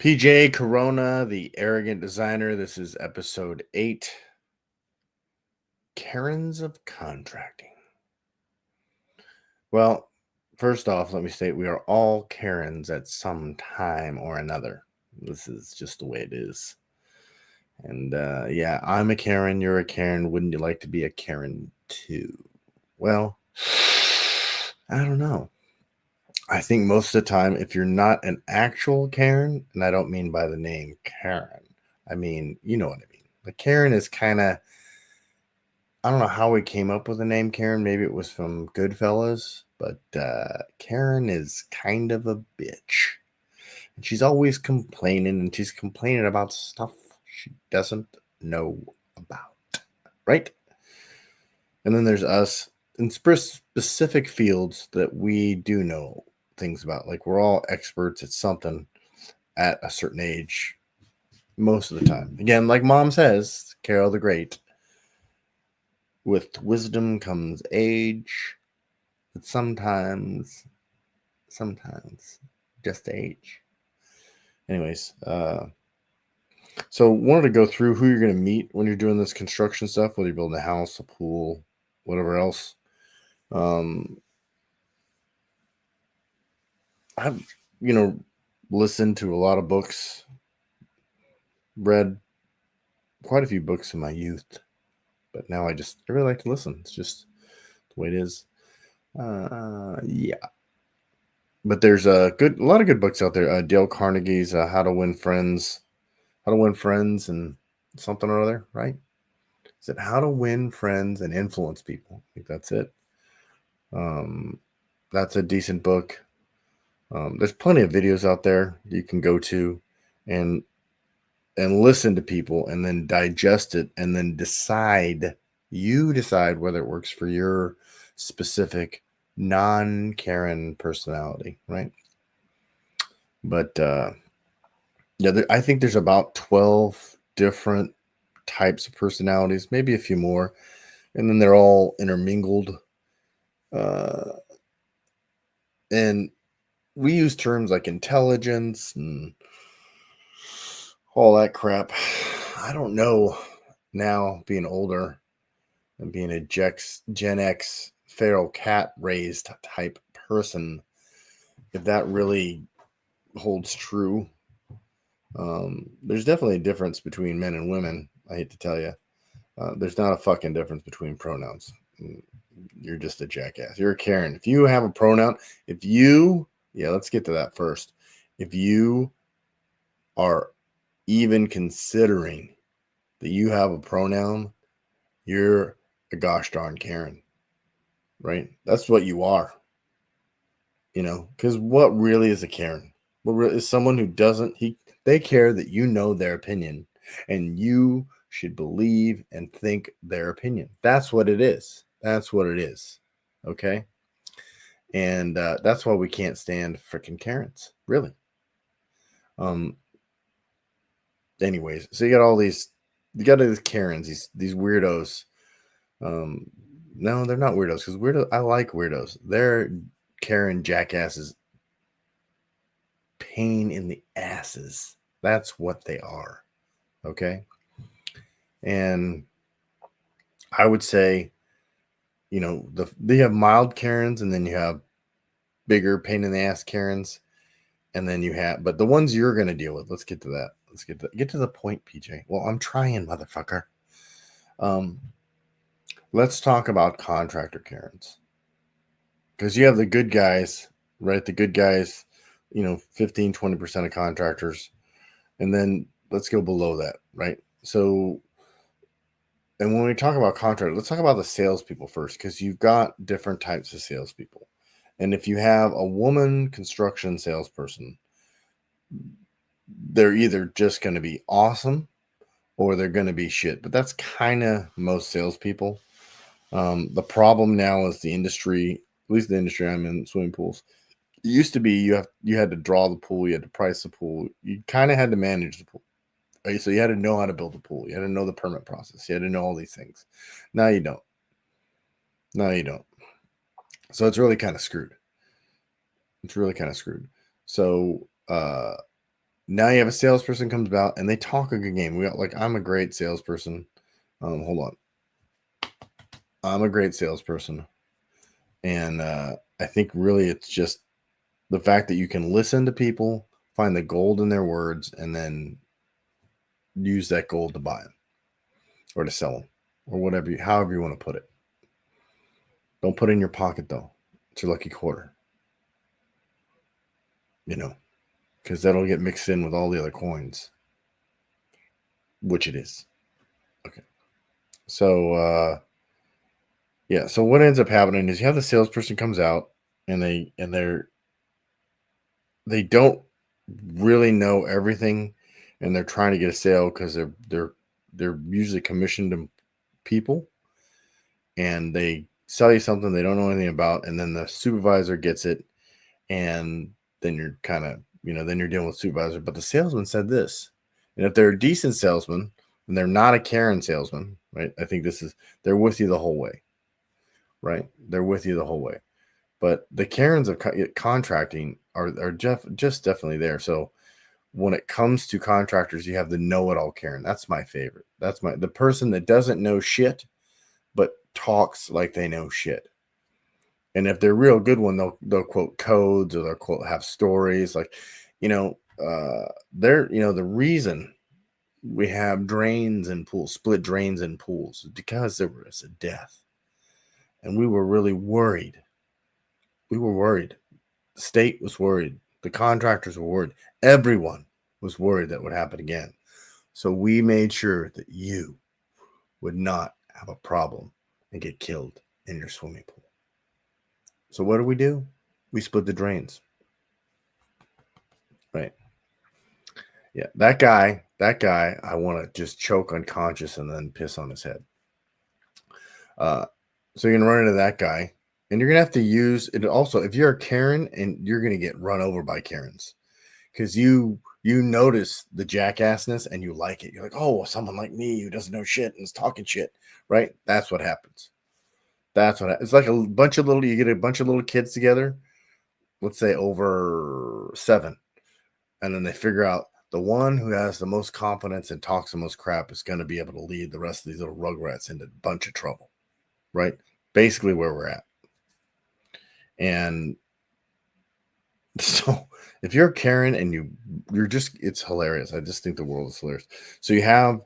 PJ Corona, the arrogant designer. This is episode 8, Karens of Contracting. Well, first off, let me state we are all Karens at some time or another. This is just the way it is. And yeah, I'm a Karen, you're a Karen. Wouldn't you like to be a Karen too? Well, I don't know. I think most of the time, if you're not an actual Karen, and I don't mean by the name Karen, I mean, you know what I mean. The Karen is kind of, I don't know how we came up with the name Karen. Maybe it was from Goodfellas, but Karen is kind of a bitch. And she's always complaining, and she's complaining about stuff she doesn't know about, right? And then there's us in specific fields that we do know things about. Like we're all experts at something at a certain age most of the time. Again, like mom says, Carol the Great, with wisdom comes age, but sometimes just age. Anyways, so wanted to go through who you're going to meet when you're doing this construction stuff, whether you're building a house, a pool, whatever else. I've listened to a lot of books, read quite a few books in my youth, but now I really like to listen. It's just the way it is. Yeah. But there's a lot of good books out there. Dale Carnegie's How to Win Friends, and something or other, right? Is it How to Win Friends and Influence People? I think that's it. That's a decent book. There's plenty of videos out there you can go to and listen to people and then digest it and then decide whether it works for your specific non-Karen personality, right? But yeah, I think there's about 12 different types of personalities, maybe a few more, and then they're all intermingled. And we use terms like intelligence and all that crap. I don't know now, being older and being a Gen X feral cat raised type person, if that really holds true. There's definitely a difference between men and women. I hate to tell you. There's not a fucking difference between pronouns. You're just a jackass. You're a Karen. If you have a pronoun, let's get to that first. If you are even considering that you have a pronoun, you're a gosh darn Karen, right? That's what you are. Because what really is a Karen? What really is someone who they care that you know their opinion and you should believe and think their opinion. That's what it is. That's what it is. Okay. And that's why we can't stand freaking Karens, really. Anyways, so you got these Karens, these weirdos. No, they're not weirdos because I like weirdos. They're Karen jackasses, pain in the asses. That's what they are. Okay. And I would say, they have mild Karens and then you have bigger pain in the ass Karens. And then but the ones you're going to deal with, let's get to that. Let's get to the point, PJ. Well, I'm trying, motherfucker. Let's talk about contractor Karens. Because you have the good guys, right? The good guys, 15, 20% of contractors. And then let's go below that, right? So, and when we talk about contractors, let's talk about the salespeople first, because you've got different types of salespeople. And if you have a woman construction salesperson, they're either just going to be awesome or they're going to be shit. But that's kind of most salespeople. The problem now is the industry, at least the industry I'm in, swimming pools. It used to be you had to draw the pool, you had to price the pool, you kind of had to manage the pool. Right? So you had to know how to build a pool, you had to know the permit process, you had to know all these things. Now you don't. So it's really kind of screwed. So Now you have a salesperson comes out and they talk a good game. We got like, I'm a great salesperson. Hold on. I'm a great salesperson. And I think really it's just the fact that you can listen to people, find the gold in their words, and then use that gold to buy them or to sell them or whatever, however you want to put it. Don't put it in your pocket though. It's your lucky quarter. Because that'll get mixed in with all the other coins, which it is. Okay. So, yeah. So what ends up happening is you have the salesperson comes out and they don't really know everything, and they're trying to get a sale because they're usually commissioned people, and they sell you something they don't know anything about, and then the supervisor gets it, and then you're kind of then you're dealing with supervisor. But the salesman said this, and if they're a decent salesman and they're not a Karen salesman, right? I think they're with you the whole way, right? They're with you the whole way. But the Karens of contracting are just definitely there. So when it comes to contractors, you have the know-it-all Karen. That's my favorite. That's the person that doesn't know shit, but talks like they know shit. And if they're a real good one, they'll quote codes, or they'll quote have stories. Like, the reason we have drains and pools, split drains and pools, is because there was a death. And we were really worried. We were worried. The state was worried. The contractors were worried. Everyone was worried that would happen again. So we made sure that you would not have a problem and get killed in your swimming pool. So what do? We split the drains. Right. Yeah. That guy, I want to just choke unconscious and then piss on his head. So you're going to run into that guy, and you're going to have to use it also. If you're a Karen, and you're going to get run over by Karens, because you notice the jackassness and you like it. You're like, oh, someone like me who doesn't know shit and is talking shit, right? That's what happens. It's like you get a bunch of little kids together, let's say over 7, and then they figure out the one who has the most confidence and talks the most crap is going to be able to lead the rest of these little rugrats into a bunch of trouble, right? Basically where we're at. And so if you're a Karen and you're just, it's hilarious. I just think the world is hilarious. So you have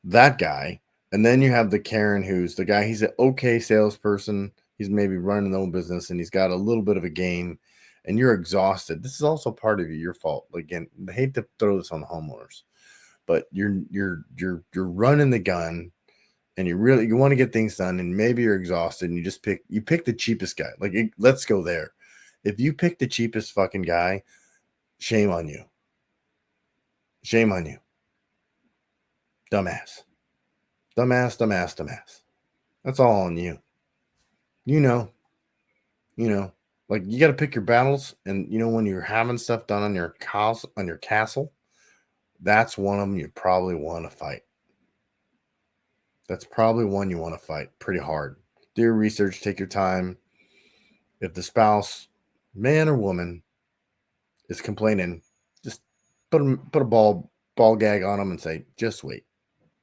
that guy, and then you have the Karen who's the guy, he's an okay salesperson. He's maybe running his own business and he's got a little bit of a game, and you're exhausted. This is also part of your fault. Again, I hate to throw this on the homeowners, but you're running the gun and you want to get things done, and maybe you're exhausted and you pick the cheapest guy. Let's go there. If you pick the cheapest fucking guy, shame on you. Shame on you. Dumbass. Dumbass, dumbass, dumbass. That's all on you. You know, like you got to pick your battles. And when you're having stuff done on your house, on your castle, that's one of them you probably want to fight. That's probably one you want to fight pretty hard. Do your research, take your time. If the spouse, man or woman, is complaining, just put a ball gag on them and say, just wait.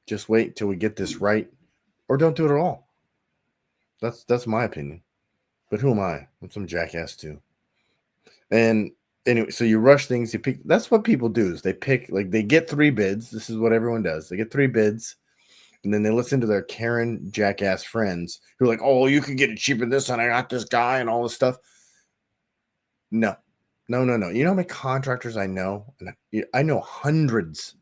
Just wait till we get this right, or don't do it at all. That's my opinion. But who am I? I'm some jackass too. And anyway, so you rush things. You pick. That's what people do. Is they pick, like, they get 3 bids. This is what everyone does. They get 3 bids, and then they listen to their Karen jackass friends who are like, "Oh, you can get it cheaper than this, and I got this guy and all this stuff." No. You know how many contractors I know? And I know hundreds.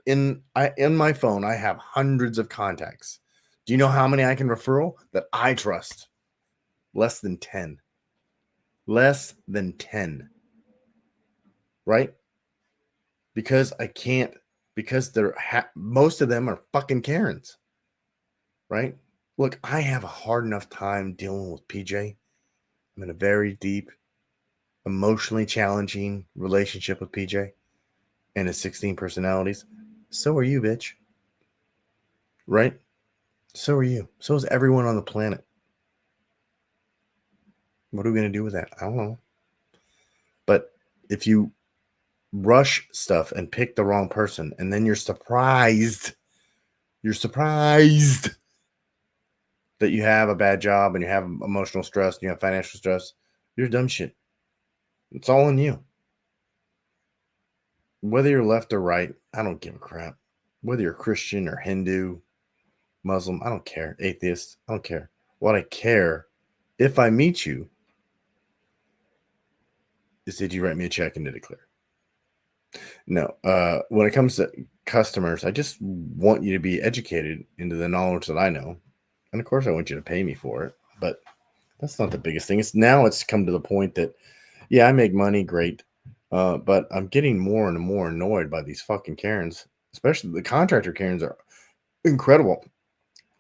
In my phone. I have hundreds of contacts. Do you know how many I can referral that I trust? Less than 10. Less than 10. Right? Because I can't, because most of them are fucking Karens. Right? Look, I have a hard enough time dealing with PJ. I'm in a very deep, emotionally challenging relationship with PJ and his 16 personalities. So are you, bitch. Right? So are you. So is everyone on the planet. What are we going to do with that? I don't know. But if you rush stuff and pick the wrong person, and then you're surprised. You're surprised that you have a bad job and you have emotional stress and you have financial stress. You're dumb shit. It's all on you. Whether you're left or right, I don't give a crap. Whether you're Christian or Hindu, Muslim, I don't care. Atheist, I don't care. What I care, if I meet you, is did you write me a check and did it clear? No. When it comes to customers, I just want you to be educated into the knowledge that I know. And of course, I want you to pay me for it. But that's not the biggest thing. It's come to the point that, yeah, I make money, great. But I'm getting more and more annoyed by these fucking Karens, especially the contractor Karens are incredible.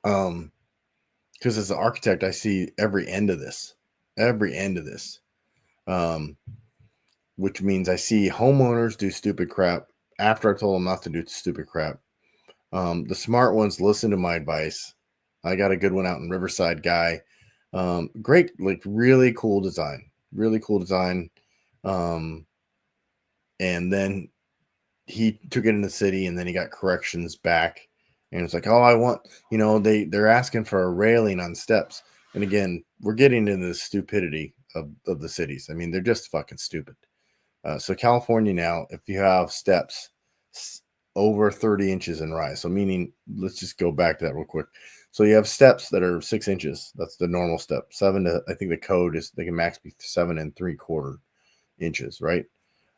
Because as an architect, I see every end of this. Which means I see homeowners do stupid crap after I told them not to do stupid crap. The smart ones listen to my advice. I got a good one out in Riverside guy. Great, like really cool design. And then he took it in the city and then he got corrections back. And it's like, oh, I want, they're asking for a railing on steps. And again, we're getting into the stupidity of the cities. I mean, they're just fucking stupid. So California now, if you have steps over 30 inches in rise, so meaning, let's just go back to that real quick. So you have steps that are 6 inches. That's the normal step. I think the code is they can max be 7 3/4 inches, right?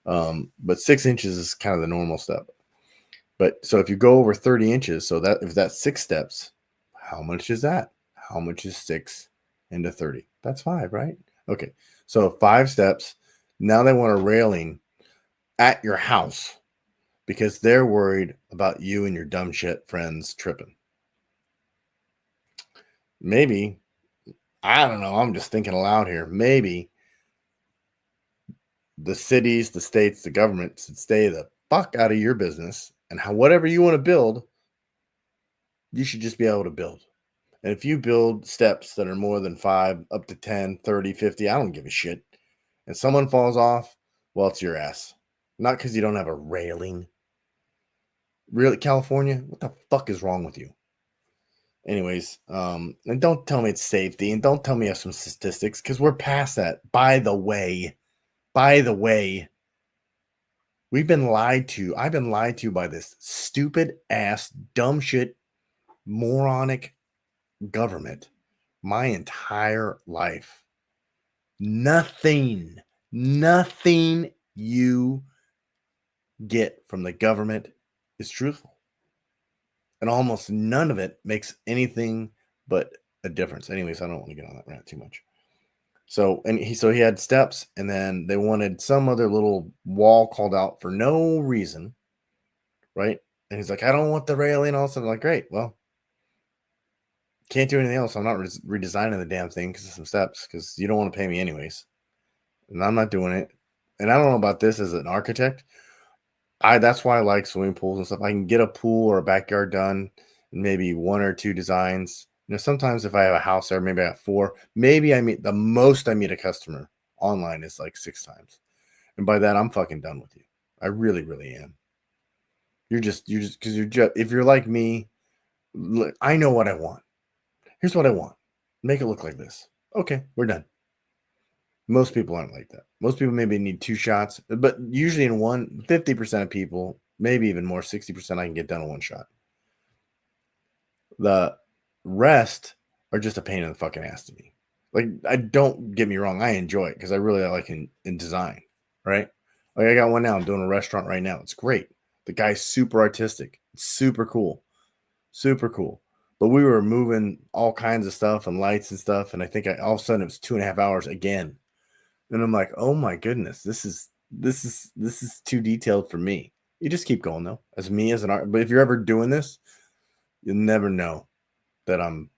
But 6 inches is kind of the normal step. But so if you go over 30 inches, so that if that's 6 steps, how much is that? How much is 6 into 30? That's 5, right? Okay. So 5 steps. Now they want a railing at your house because they're worried about you and your dumb shit friends tripping. Maybe, I don't know, I'm just thinking aloud here. Maybe the cities, the states, the government should stay the fuck out of your business, and whatever you want to build, you should just be able to build. And if you build steps that are more than 5, up to 10, 30, 50, I don't give a shit. And someone falls off, well, it's your ass. Not because you don't have a railing. Really, California? What the fuck is wrong with you? Anyways, and don't tell me it's safety, and don't tell me I have some statistics, because we're past that. By the way, we've been lied to. I've been lied to by this stupid ass, dumb shit, moronic government my entire life. Nothing you get from the government is truthful. And almost none of it makes anything but a difference. Anyways, I don't want to get on that rant too much. So he had steps, and then they wanted some other little wall called out for no reason, right? And he's like, I don't want the railing. All of a sudden, like, great, well, can't do anything else. I'm not redesigning the damn thing because of some steps, because you don't want to pay me anyways, and I'm not doing it. And I don't know about this as an architect. That's why I like swimming pools and stuff. I can get a pool or a backyard done in maybe 1 or 2 designs. Sometimes if I have a house there, maybe I have 4. Maybe I meet a customer online is like 6 times. And by that, I'm fucking done with you. I really, really am. Because if you're like me, look, I know what I want. Here's what I want. Make it look like this. Okay, we're done. Most people aren't like that. Most people maybe need 2 shots, but usually in 50% of people, maybe even more, 60%, I can get done in 1 shot. The rest are just a pain in the fucking ass to me. Like, I don't get me wrong, I enjoy it because I really like in design, right? Like, I got one now. I'm doing a restaurant right now. It's great. The guy's super artistic. It's super cool. Super cool. But we were moving all kinds of stuff and lights and stuff, and I think all of a sudden it was 2.5 hours again. And I'm like, oh my goodness, this is too detailed for me. You just keep going though, as an art. But if you're ever doing this, you'll never know that I'm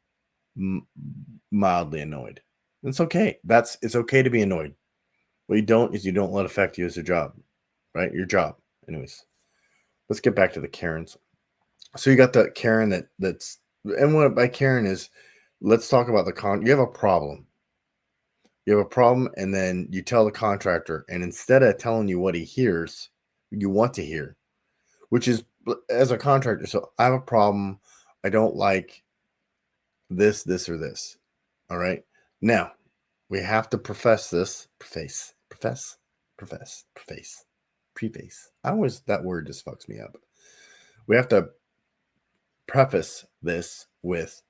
mildly annoyed. It's okay. It's okay to be annoyed. What you don't let it affect you as your job, right? Your job. Anyways, let's get back to the Karens. So you got the Karen that's, and what by Karen is, let's talk about you have a problem. You have a problem, and then you tell the contractor, and instead of telling you what he hears, you want to hear, which is as a contractor. So I have a problem. I don't like this, or this. All right. Now we have to preface. That word just fucks me up. We have to preface this with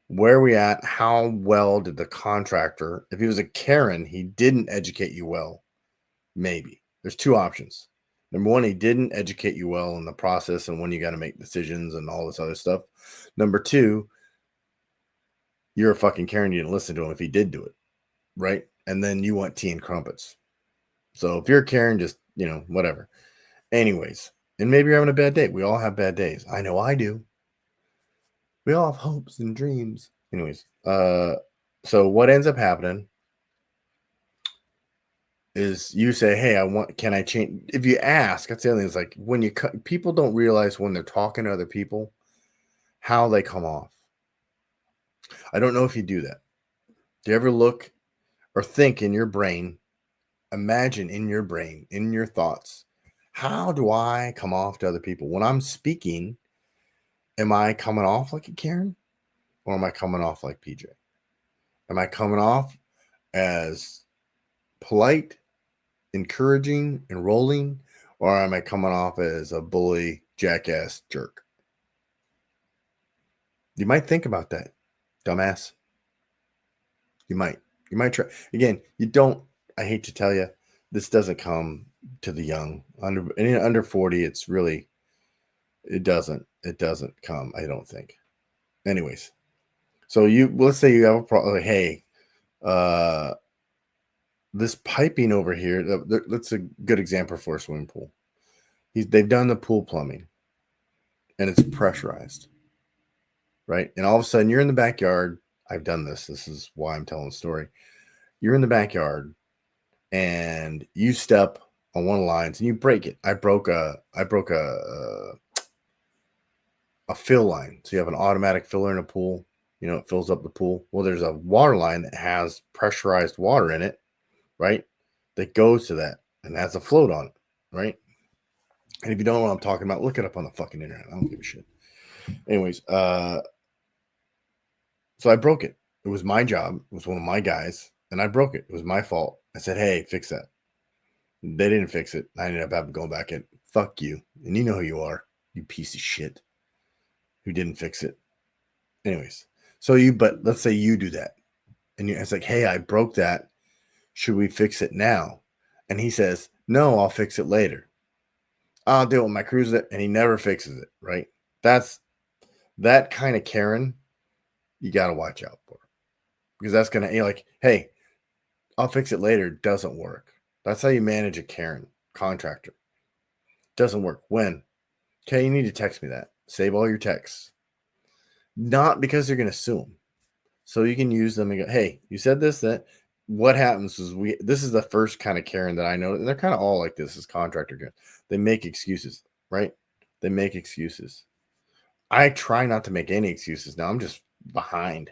where we at, how well did the contractor, if he was a Karen, he didn't educate you well. Maybe. There's two options. Number one, he didn't educate you well in the process and when you got to make decisions and all this other stuff. Number two, you're a fucking Karen. You didn't listen to him if he did do it. Right. And then you want tea and crumpets. So if you're a Karen, just, whatever. Anyways, and maybe you're having a bad day. We all have bad days. I know I do. We all have hopes and dreams. Anyways, so what ends up happening is you say, hey, can I change? If you ask, that's the other thing. Is like when people don't realize when they're talking to other people, how they come off. I don't know if you do that. Do you ever look or think in your brain, imagine in your brain, in your thoughts, how do I come off to other people? When I'm speaking, am I coming off like a Karen or am I coming off like PJ? Am I coming off as polite, encouraging, enrolling, or am I coming off as a bully, jackass, jerk? You might think about that, dumbass. You might try. Again, you don't, I hate to tell you, this doesn't come to the young. Under 40, it's really, it doesn't come, I don't think. Anyways, so let's say you have a problem, like, hey, this piping over here, that's a good example for a swimming pool. They've done the pool plumbing and it's pressurized, right? And all of a sudden you're in the backyard. I've done this. This is why I'm telling the story. You're in the backyard and you step on one of the lines and you break it. I broke a fill line. So you have an automatic filler in a pool. It fills up the pool. Well, there's a water line that has pressurized water in it, right? That goes to that and has a float on it, right? And if you don't know what I'm talking about, look it up on the fucking internet. I don't give a shit. Anyways, so I broke it. It was my job. It was one of my guys, and I broke it. It was my fault. I said, hey, fix that. They didn't fix it. I ended up having to go back in. Fuck you. And you know who you are, you piece of shit who didn't fix it. Anyways, but let's say you do that. And it's like, hey, I broke that. Should we fix it now? And he says, no, I'll fix it later. I'll do it with my cruiser, and he never fixes it, right? That's that kind of Karen you got to watch out for. Because that's going to, like, hey, I'll fix it later, doesn't work. That's how you manage a Karen contractor. Doesn't work. When? Okay, you need to text me that. Save all your texts. Not because they're going to sue them. So you can use them and go, hey, you said this, that. What happens is this is the first kind of Karen that I know, and they're kind of all like this as contractor Karen. They make excuses, right? They make excuses. I try not to make any excuses now. I'm just behind,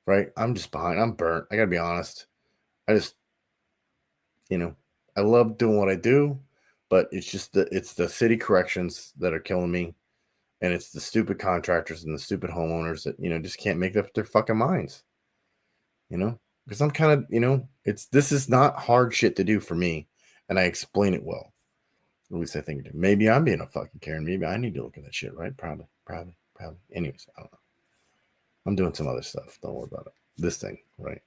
right? I'm just behind. I'm burnt. I gotta be honest. I just, I love doing what I do, but it's just it's the city corrections that are killing me, and it's the stupid contractors and the stupid homeowners that just can't make up their fucking minds. Because I'm kind of, this is not hard shit to do for me, and I explain it well. At least I think I do. Maybe I'm being a fucking Karen. Maybe I need to look at that shit, right? Probably. Anyways, I don't know. I'm doing some other stuff. Don't worry about it. This thing, right?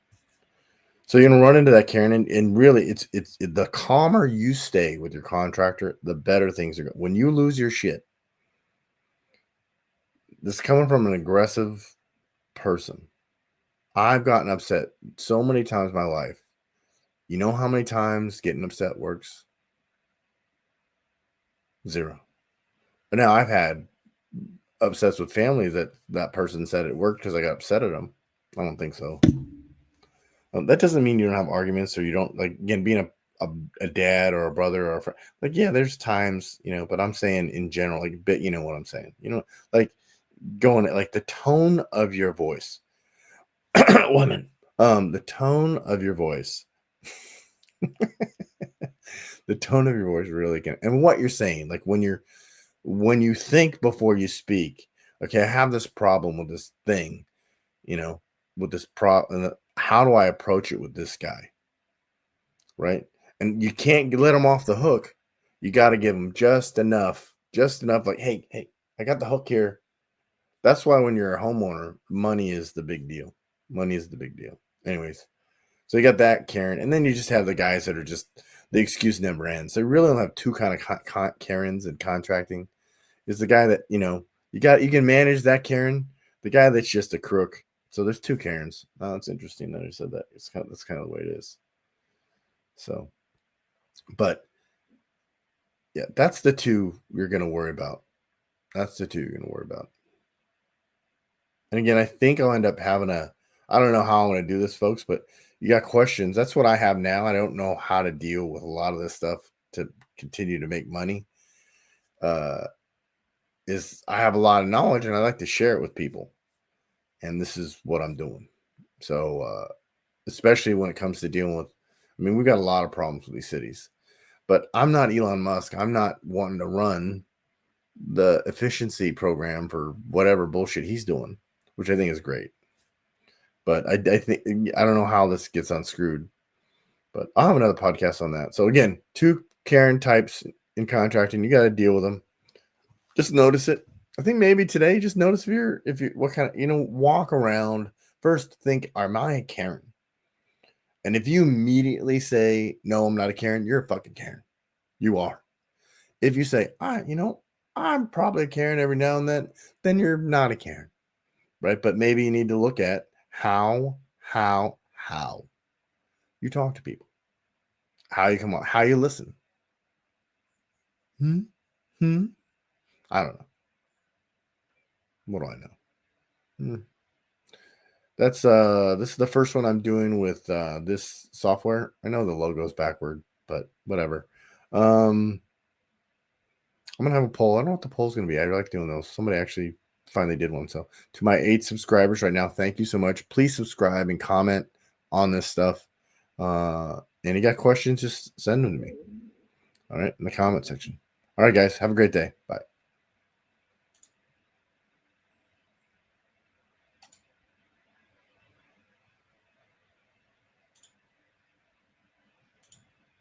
So you're gonna run into that Karen, and really, it's the calmer you stay with your contractor, the better things are going. When you lose your shit, this is coming from an aggressive person. I've gotten upset so many times in my life. You know how many times getting upset works? 0. But now I've had upsets with families that person said it worked because I got upset at them. I don't think so. That doesn't mean you don't have arguments or you don't, like, again, being a dad or a brother or a friend. Like, yeah, there's times, but I'm saying in general, like, you know what I'm saying, like going like the tone of your voice, women, the tone of your voice The tone of your voice really can, and what you're saying, like when you think before you speak. Okay, I have this problem with this thing, you know, with this problem. How do I approach it with this guy? Right? And you can't let him off the hook. You got to give him just enough. Like, hey, I got the hook here. That's why when you're a homeowner, money is the big deal. Money is the big deal. Anyways, so you got that, Karen, and then you just have the guys that are just the excuse never ends. So you really don't have two kind of Karens in contracting. Is the guy that you can manage that Karen, the guy that's just a crook. So there's two Karens. Oh, it's interesting that I said that. That's kind of the way it is. So, but yeah, that's the two you're gonna worry about. That's the two you're gonna worry about. And again, I think I'll end up having I don't know how I'm gonna do this, folks, but you got questions. That's what I have now. I don't know how to deal with a lot of this stuff to continue to make money. Uh, is I have a lot of knowledge and I like to share it with people. And this is what I'm doing. So, especially when it comes to dealing with, I mean, we've got a lot of problems with these cities, but I'm not Elon Musk. I'm not wanting to run the efficiency program for whatever bullshit he's doing, which I think is great. But I think, I don't know how this gets unscrewed, but I'll have another podcast on that. So again, two Karen types in contracting, you got to deal with them. Just notice it. I think maybe today, just notice if you what kind of, walk around first, think, am I a Karen? And if you immediately say, no, I'm not a Karen, you're a fucking Karen. You are. If you say, I'm probably a Karen every now and then you're not a Karen, right? But maybe you need to look at how you talk to people, how you come on, how you listen. Hmm? I don't know. What do I know? Hmm. That's this is the first one I'm doing with this software. I know the logo's backward, but whatever. I'm gonna have a poll. I don't know what the poll's gonna be. I like doing those. Somebody actually finally did one. So to my 8 subscribers right now, thank you so much. Please subscribe and comment on this stuff. And you got questions, just send them to me. All right, in the comment section. All right, guys, have a great day. Bye.